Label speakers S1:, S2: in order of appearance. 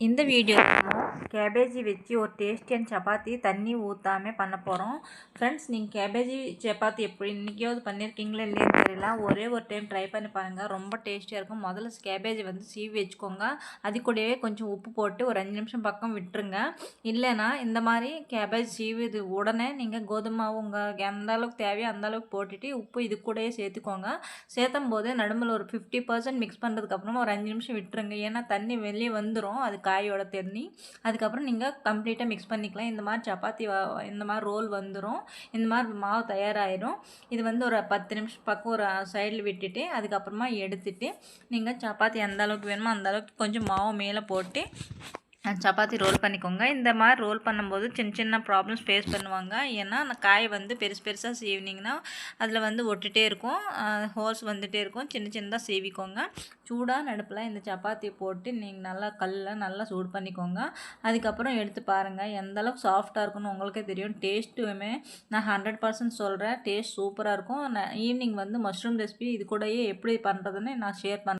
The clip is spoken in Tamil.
S1: இந்த வீடியோ கேபேஜி வச்சு ஒரு டேஸ்டியான சப்பாத்தி தண்ணி ஊற்றாமல் பண்ண போகிறோம். ஃப்ரெண்ட்ஸ், நீங்கள் கேபேஜி சப்பாத்தி எப்படி இன்றைக்கியாவது பண்ணியிருக்கீங்களா இல்லைன்னு தெரியல. ஒரே ஒரு டைம் ட்ரை பண்ணி பாருங்கள், ரொம்ப டேஸ்டியாக இருக்கும். முதல்ல கேபேஜி வந்து சீவி வச்சுக்கோங்க. அது கூடவே கொஞ்சம் உப்பு போட்டு ஒரு 5 நிமிஷம் பக்கம் விட்டுருங்க. இல்லைன்னா இந்த மாதிரி கேபேஜ் சீவி உடனே நீங்கள் கோதுமை மாவு உங்கள் எந்த அளவுக்கு தேவையோ அந்த அளவுக்கு போட்டுட்டு உப்பு இது கூடயே சேர்த்துக்கோங்க. சேர்த்தும் போது நடுவில் ஒரு 50% மிக்ஸ் பண்ணுறதுக்கப்புறமா ஒரு 5 நிமிஷம் விட்டுருங்க. ஏன்னா தண்ணி வெளியே வந்துடும், அது காயோட தண்ணி. அதுக்கப்புறம் நீங்கள் கம்ப்ளீட்டாக மிக்ஸ் பண்ணிக்கலாம். இந்த மாதிரி சப்பாத்தி இந்த மாதிரி ரோல் வந்துடும். இந்த மாதிரி மாவு தயாராகிடும். இது வந்து ஒரு 10 நிமிஷம் பக்கம் ஒரு சைடில் விட்டுட்டு அதுக்கப்புறமா எடுத்துட்டு நீங்கள் சப்பாத்தி எந்த அளவுக்கு வேணுமோ அந்த அளவுக்கு கொஞ்சம் மாவு மேலே போட்டு சப்பாத்தி ரோல் பண்ணிக்கோங்க. இந்த மாதிரி ரோல் பண்ணும்போது சின்ன சின்ன ப்ராப்ளம்ஸ் ஃபேஸ் பண்ணுவாங்க. ஏன்னா அந்த காய் வந்து பெருசாக சீவினிங்கன்னா அதில் வந்து ஒட்டுகிட்டே இருக்கும், ஹோல்ஸ் வந்துகிட்டே இருக்கும். சின்னதாக சீவிக்கோங்க. சூடான அடுப்பில் இந்த சப்பாத்தியை போட்டு நீங்கள் நல்லா சூடு பண்ணிக்கோங்க. அதுக்கப்புறம் எடுத்து பாருங்கள் எந்த அளவுக்கு சாஃப்டாக இருக்குன்னு உங்களுக்கே தெரியும். டேஸ்ட்டுமே நான் 100% சொல்கிறேன், டேஸ்ட் சூப்பராக இருக்கும். நான் ஈவினிங் வந்து மஷ்ரூம் ரெசிபி இது கூடயே எப்படி பண்ணுறதுன்னு நான் ஷேர் பண்ணுறேன்.